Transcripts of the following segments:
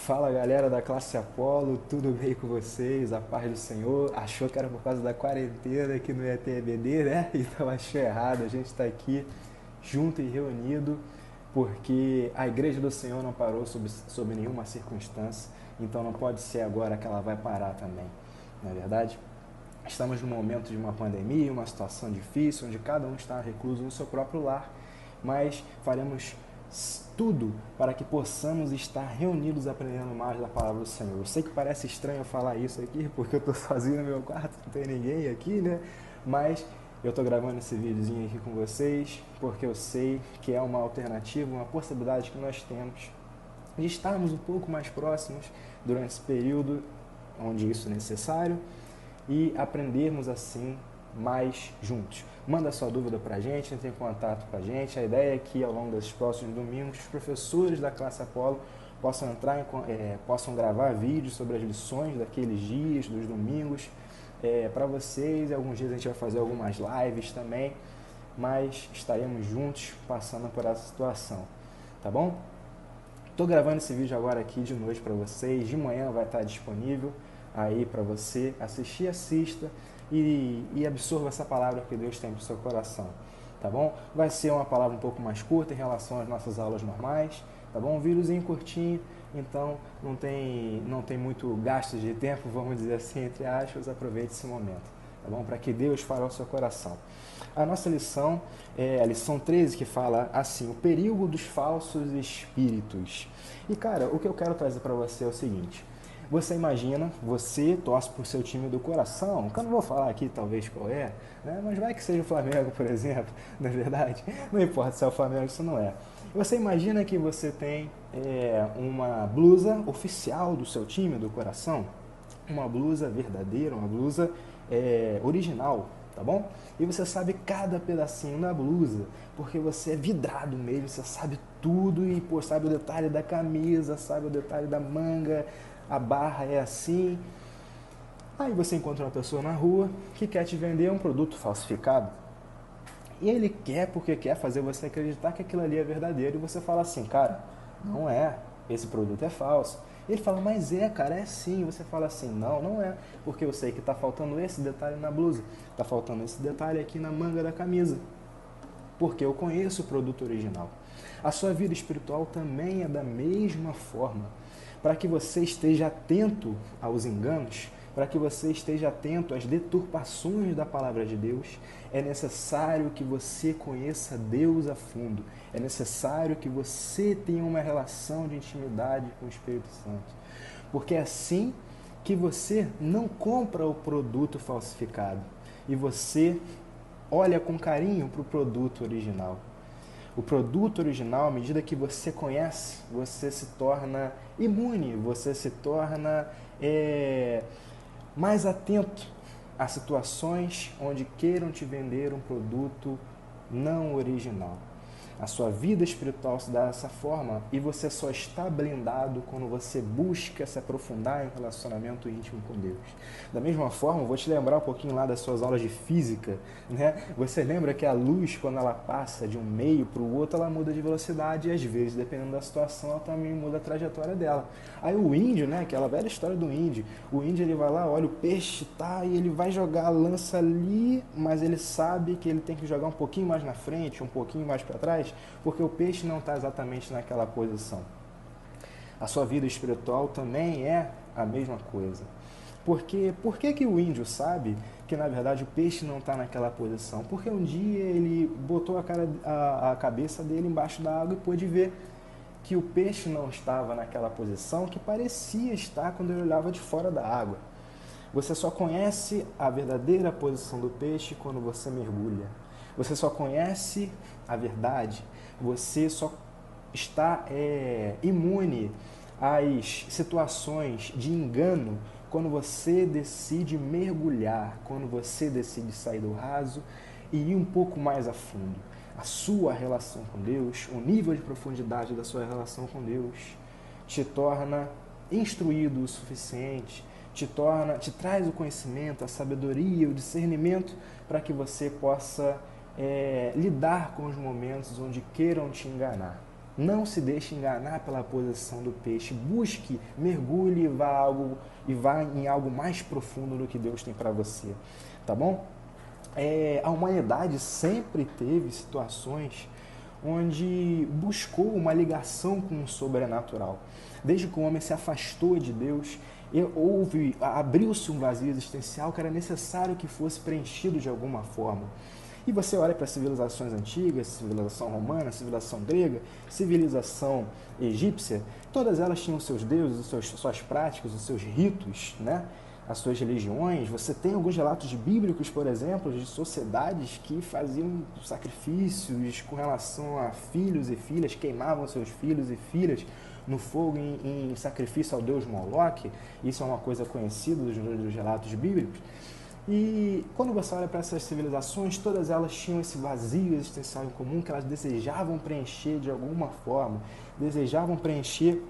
Fala galera da classe Apolo, tudo bem com vocês? A paz do Senhor. Achou que era por causa da quarentena que não ia ter EBD, né? Então achou errado, a gente está aqui junto e reunido porque a igreja do Senhor não parou sob nenhuma circunstância, então não pode ser agora que ela vai parar também, não é verdade? Estamos num momento de uma pandemia, uma situação difícil, onde cada um está recluso no seu próprio lar, mas faremos tudo para que possamos estar reunidos aprendendo mais da palavra do Senhor. Eu sei que parece estranho eu falar isso aqui, porque eu estou sozinho no meu quarto, não tem ninguém aqui, né? Mas eu estou gravando esse videozinho aqui com vocês, porque eu sei que é uma alternativa, uma possibilidade que nós temos de estarmos um pouco mais próximos durante esse período onde isso é necessário e aprendermos assim mais juntos. Manda sua dúvida para a gente, entre em contato com a gente. A ideia é que ao longo desses próximos domingos, os professores da classe Apolo possam gravar vídeos sobre as lições daqueles dias, dos domingos, para vocês. Alguns dias a gente vai fazer algumas lives também, mas estaremos juntos passando por essa situação, tá bom? Estou gravando esse vídeo agora aqui de noite para vocês, de manhã vai estar disponível aí para você assistir, assista e absorva essa palavra que Deus tem para o seu coração, tá bom? Vai ser uma palavra um pouco mais curta em relação às nossas aulas normais, tá bom? Um videozinho curtinho, então não tem muito gasto de tempo, vamos dizer assim, entre aspas, aproveite esse momento, tá bom? Para que Deus fale ao seu coração. A nossa lição é a lição 13, que fala assim: o perigo dos falsos espíritos. E cara, o que eu quero trazer para você é o seguinte: você imagina, você torce por seu time do coração, que eu não vou falar aqui talvez qual é, né? Mas vai que seja o Flamengo, por exemplo, não é verdade? Não importa se é o Flamengo, isso não é. Você imagina que você tem uma blusa oficial do seu time do coração, uma blusa verdadeira, uma blusa original, tá bom? E você sabe cada pedacinho da blusa, porque você é vidrado mesmo, você sabe tudo e pô, sabe o detalhe da camisa, sabe o detalhe da manga, a barra é assim. Aí você encontra uma pessoa na rua que quer te vender um produto falsificado. E ele quer porque quer fazer você acreditar que aquilo ali é verdadeiro. E você fala assim, cara, não é, esse produto é falso. Ele fala, mas é, cara, é sim. E você fala assim, não, não é, porque eu sei que está faltando esse detalhe na blusa, está faltando esse detalhe aqui na manga da camisa, porque eu conheço o produto original. A sua vida espiritual também é da mesma forma. Para que você esteja atento aos enganos, para que você esteja atento às deturpações da palavra de Deus, é necessário que você conheça Deus a fundo. É necessário que você tenha uma relação de intimidade com o Espírito Santo. Porque é assim que você não compra o produto falsificado e você olha com carinho para o produto original. O produto original, à medida que você conhece, você se torna imune, você se torna mais atento a situações onde queiram te vender um produto não original. A sua vida espiritual se dá dessa forma e você só está blindado quando você busca se aprofundar em um relacionamento íntimo com Deus. Da mesma forma, vou te lembrar um pouquinho lá das suas aulas de física, né? Você lembra que a luz, quando ela passa de um meio para o outro, ela muda de velocidade e às vezes, dependendo da situação, ela também muda a trajetória dela. Aí o índio, né? Aquela velha história do índio. O índio, ele vai lá, olha o peixe, tá? E ele vai jogar a lança ali, mas ele sabe que ele tem que jogar um pouquinho mais na frente, um pouquinho mais para trás, porque o peixe não está exatamente naquela posição. A sua vida espiritual também é a mesma coisa. Porque por que o índio sabe que na verdade o peixe não está naquela posição? Porque um dia ele botou a cabeça dele embaixo da água e pôde ver que o peixe não estava naquela posição que parecia estar quando ele olhava de fora da água. Você só conhece a verdadeira posição do peixe quando você mergulha. Você só conhece a verdade, você só está imune às situações de engano quando você decide mergulhar, quando você decide sair do raso e ir um pouco mais a fundo. A sua relação com Deus, o nível de profundidade da sua relação com Deus te torna instruído o suficiente, te traz o conhecimento, a sabedoria, o discernimento para que você possa lidar com os momentos onde queiram te enganar. Não se deixe enganar pela posição do peixe. Busque, mergulhe e vá em algo mais profundo do que Deus tem para você. Tá bom? A humanidade sempre teve situações onde buscou uma ligação com o sobrenatural. Desde que o homem se afastou de Deus, abriu-se um vazio existencial que era necessário que fosse preenchido de alguma forma. E você olha para civilizações antigas, civilização romana, civilização grega, civilização egípcia, todas elas tinham seus deuses, suas práticas, os seus ritos, né? As suas religiões. Você tem alguns relatos bíblicos, por exemplo, de sociedades que faziam sacrifícios com relação a filhos e filhas, queimavam seus filhos e filhas no fogo em sacrifício ao deus Moloque. Isso é uma coisa conhecida dos relatos bíblicos. E quando você olha para essas civilizações, todas elas tinham esse vazio existencial em comum que elas desejavam preencher de alguma forma, desejavam preencher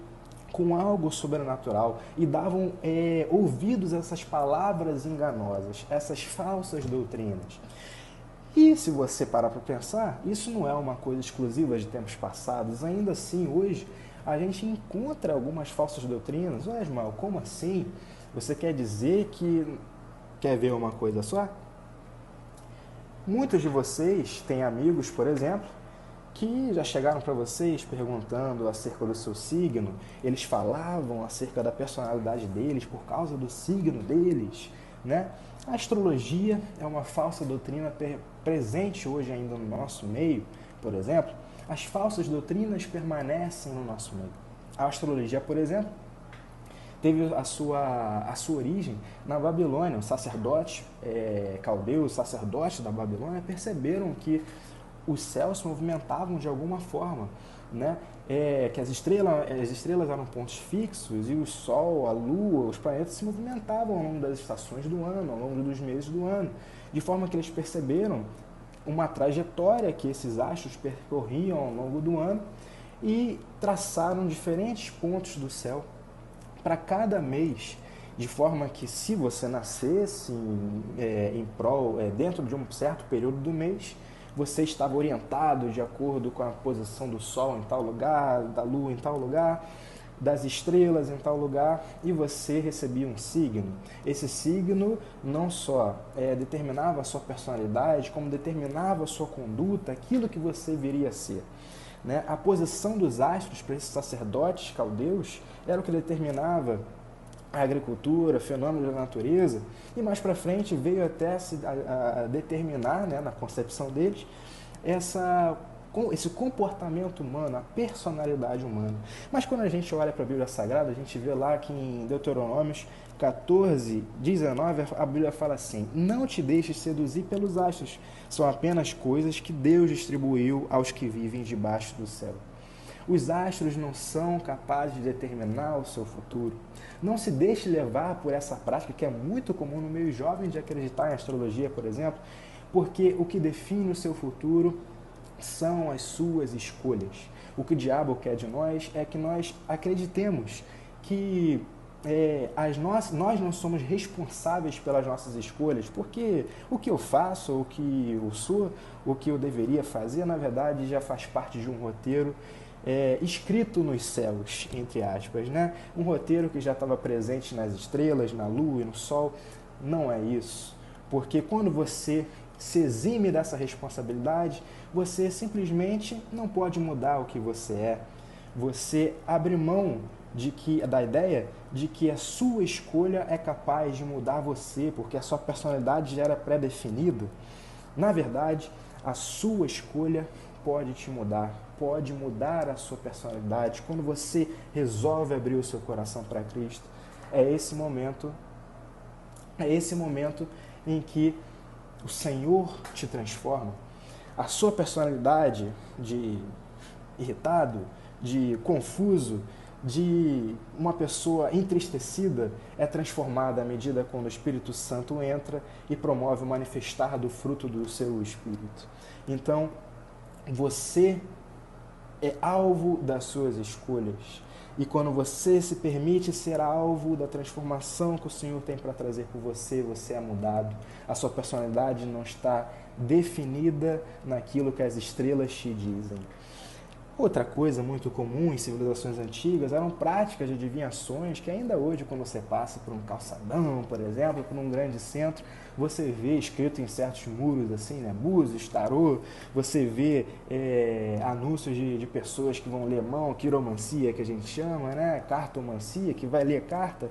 com algo sobrenatural e davam ouvidos a essas palavras enganosas, essas falsas doutrinas. E se você parar para pensar, isso não é uma coisa exclusiva de tempos passados. Ainda assim, hoje, a gente encontra algumas falsas doutrinas. Ué, Ismael, como assim? Você quer dizer que... Quer ver uma coisa só? Muitos de vocês têm amigos, por exemplo, que já chegaram para vocês perguntando acerca do seu signo. Eles falavam acerca da personalidade deles por causa do signo deles, né? A astrologia é uma falsa doutrina presente hoje ainda no nosso meio, por exemplo. As falsas doutrinas permanecem no nosso meio. A astrologia, por exemplo, teve a sua origem na Babilônia. Os sacerdotes caldeus, os sacerdotes da Babilônia, perceberam que os céus se movimentavam de alguma forma, né? Que as estrelas eram pontos fixos e o Sol, a Lua, os planetas se movimentavam ao longo das estações do ano, ao longo dos meses do ano, de forma que eles perceberam uma trajetória que esses astros percorriam ao longo do ano e traçaram diferentes pontos do céu para cada mês, de forma que se você nascesse dentro de um certo período do mês, você estava orientado de acordo com a posição do Sol em tal lugar, da Lua em tal lugar, das estrelas em tal lugar, e você recebia um signo. Esse signo não só determinava a sua personalidade, como determinava a sua conduta, aquilo que você viria a ser. Né? A posição dos astros para esses sacerdotes caldeus era o que determinava a agricultura, fenômenos da natureza, e mais para frente veio até a determinar, né, na concepção deles, esse comportamento humano, a personalidade humana. Mas quando a gente olha para a Bíblia Sagrada, a gente vê lá que em Deuteronômios 14, 19, a Bíblia fala assim: não te deixes seduzir pelos astros, são apenas coisas que Deus distribuiu aos que vivem debaixo do céu. Os astros não são capazes de determinar o seu futuro. Não se deixe levar por essa prática que é muito comum no meio jovem de acreditar em astrologia, por exemplo, porque o que define o seu futuro são as suas escolhas. O que o diabo quer de nós é que nós acreditemos que nós não somos responsáveis pelas nossas escolhas, porque o que eu faço, o que eu sou, o que eu deveria fazer, na verdade já faz parte de um roteiro escrito nos céus, entre aspas, né? Um roteiro que já estava presente nas estrelas, na lua e no sol. Não é isso, porque quando você se exime dessa responsabilidade, você simplesmente não pode mudar o que você é. Você abre mão da ideia de que a sua escolha é capaz de mudar você, porque a sua personalidade já era pré-definida. Na verdade, a sua escolha pode te mudar, pode mudar a sua personalidade. Quando você resolve abrir o seu coração para Cristo, é esse momento em que o Senhor te transforma. A sua personalidade de irritado, de confuso, de uma pessoa entristecida é transformada à medida quando o Espírito Santo entra e promove o manifestar do fruto do seu Espírito. Então, você é alvo das suas escolhas. E quando você se permite ser alvo da transformação que o Senhor tem para trazer por você, você é mudado. A sua personalidade não está definida naquilo que as estrelas te dizem. Outra coisa muito comum em civilizações antigas eram práticas de adivinhações que ainda hoje, quando você passa por um calçadão, por exemplo, por um grande centro, você vê escrito em certos muros assim, né, búzios, tarô, você vê anúncios de pessoas que vão ler mão, quiromancia que a gente chama, né, cartomancia, que vai ler carta.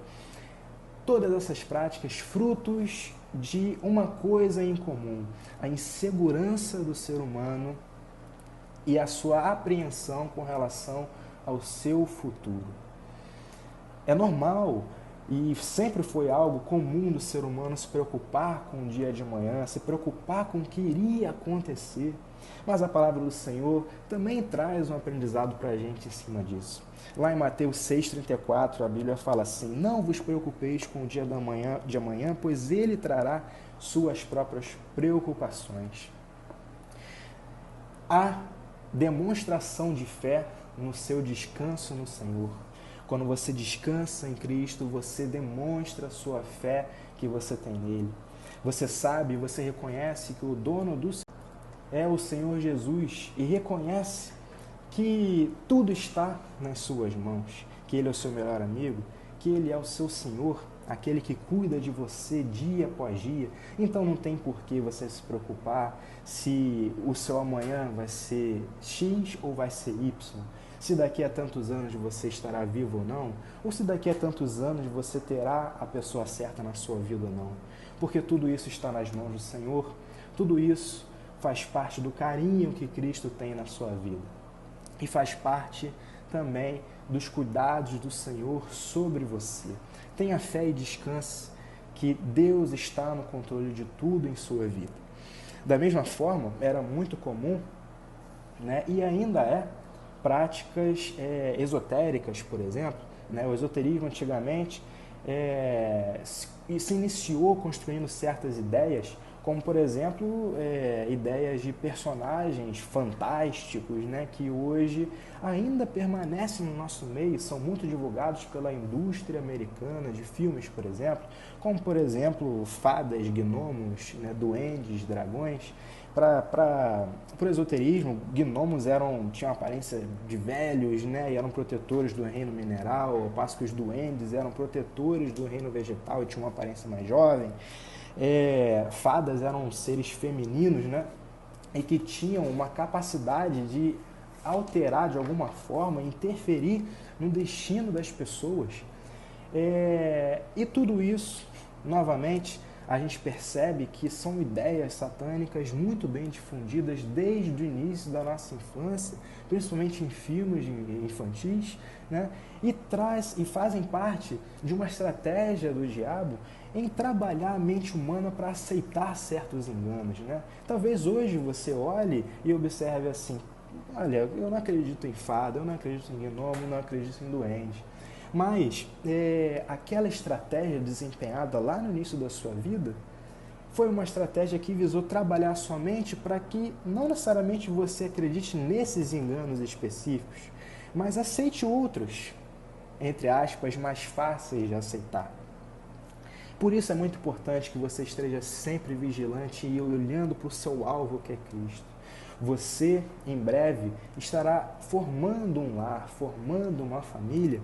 Todas essas práticas frutos de uma coisa em comum, a insegurança do ser humano e a sua apreensão com relação ao seu futuro. É normal e sempre foi algo comum do ser humano se preocupar com o dia de amanhã, se preocupar com o que iria acontecer. Mas a palavra do Senhor também traz um aprendizado para a gente em cima disso. Lá em Mateus 6,34, a Bíblia fala assim: não vos preocupeis com o dia de amanhã, pois ele trará suas próprias preocupações. Há demonstração de fé no seu descanso no Senhor. Quando você descansa em Cristo, você demonstra a sua fé que você tem nele. Você sabe, você reconhece que o dono do é o Senhor Jesus e reconhece que tudo está nas suas mãos, que Ele é o seu melhor amigo, que Ele é o seu Senhor, aquele que cuida de você dia após dia. Então não tem por que você se preocupar se o seu amanhã vai ser X ou vai ser Y, se daqui a tantos anos você estará vivo ou não, ou se daqui a tantos anos você terá a pessoa certa na sua vida ou não. Porque tudo isso está nas mãos do Senhor, tudo isso faz parte do carinho que Cristo tem na sua vida. E faz parte também dos cuidados do Senhor sobre você. Tenha fé e descanse que Deus está no controle de tudo em sua vida. Da mesma forma, era muito comum, né, e ainda é, práticas esotéricas, por exemplo. Né, o esoterismo antigamente se iniciou construindo certas ideias, como, por exemplo, ideias de personagens fantásticos, né, que hoje ainda permanecem no nosso meio, são muito divulgados pela indústria americana de filmes, por exemplo, como, por exemplo, fadas, gnomos, né, duendes, dragões. Para o esoterismo, gnomos tinham aparência de velhos, né, e eram protetores do reino mineral, ao passo que os duendes eram protetores do reino vegetal e tinham uma aparência mais jovem. Fadas eram seres femininos, né, e que tinham uma capacidade de alterar de alguma forma, interferir no destino das pessoas. E tudo isso, novamente, a gente percebe que são ideias satânicas muito bem difundidas desde o início da nossa infância, principalmente em filmes infantis, né? E fazem parte de uma estratégia do diabo em trabalhar a mente humana para aceitar certos enganos, né? Talvez hoje você olhe e observe assim: olha, eu não acredito em fada, eu não acredito em gnomo, não acredito em duende. Mas aquela estratégia desempenhada lá no início da sua vida foi uma estratégia que visou trabalhar a sua mente para que não necessariamente você acredite nesses enganos específicos, mas aceite outros, entre aspas, mais fáceis de aceitar. Por isso é muito importante que você esteja sempre vigilante e olhando para o seu alvo, que é Cristo. Você, em breve, estará formando um lar, formando uma família,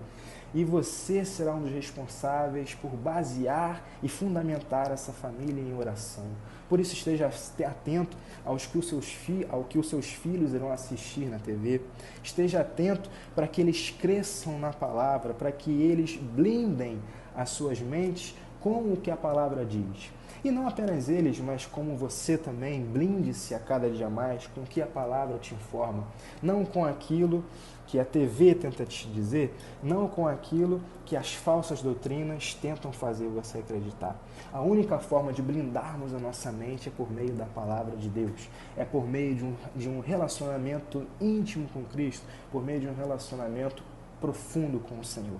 e você será um dos responsáveis por basear e fundamentar essa família em oração. Por isso esteja atento ao que os seus filhos irão assistir na TV. Esteja atento para que eles cresçam na palavra, para que eles blindem as suas mentes com o que a palavra diz. E não apenas eles, mas como você também, blinde-se a cada dia mais com o que a palavra te informa. Não com aquilo que a TV tenta te dizer, não com aquilo que as falsas doutrinas tentam fazer você acreditar. A única forma de blindarmos a nossa mente é por meio da palavra de Deus. É por meio de um relacionamento íntimo com Cristo, por meio de um relacionamento profundo com o Senhor.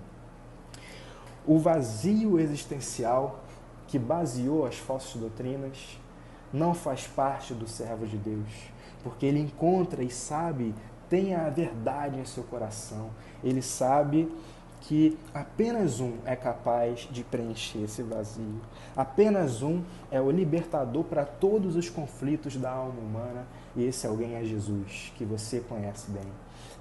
O vazio existencial que baseou as falsas doutrinas não faz parte do servo de Deus, porque ele encontra e sabe, tem a verdade em seu coração. Ele sabe que apenas um é capaz de preencher esse vazio. Apenas um é o libertador para todos os conflitos da alma humana, e esse alguém é Jesus, que você conhece bem.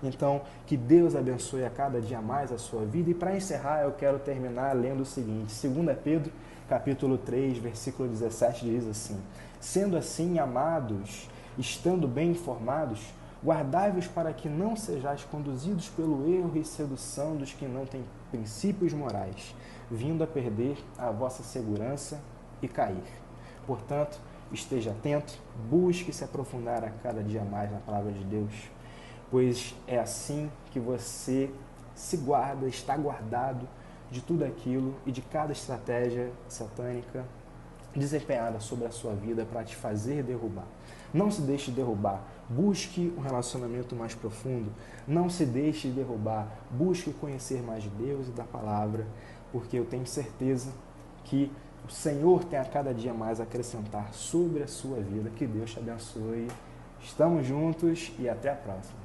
Então, que Deus abençoe a cada dia mais a sua vida. E para encerrar, eu quero terminar lendo o seguinte: 2 Pedro, capítulo 3, versículo 17, diz assim: sendo assim, amados, estando bem informados, guardai-vos para que não sejais conduzidos pelo erro e sedução dos que não têm princípios morais, vindo a perder a vossa segurança e cair. Portanto, esteja atento, busque se aprofundar a cada dia mais na palavra de Deus, pois é assim que você se guarda, está guardado de tudo aquilo e de cada estratégia satânica desempenhada sobre a sua vida para te fazer derrubar. Não se deixe derrubar, busque um relacionamento mais profundo, não se deixe derrubar, busque conhecer mais de Deus e da palavra, porque eu tenho certeza que o Senhor tem a cada dia mais a acrescentar sobre a sua vida. Que Deus te abençoe. Estamos juntos e até a próxima.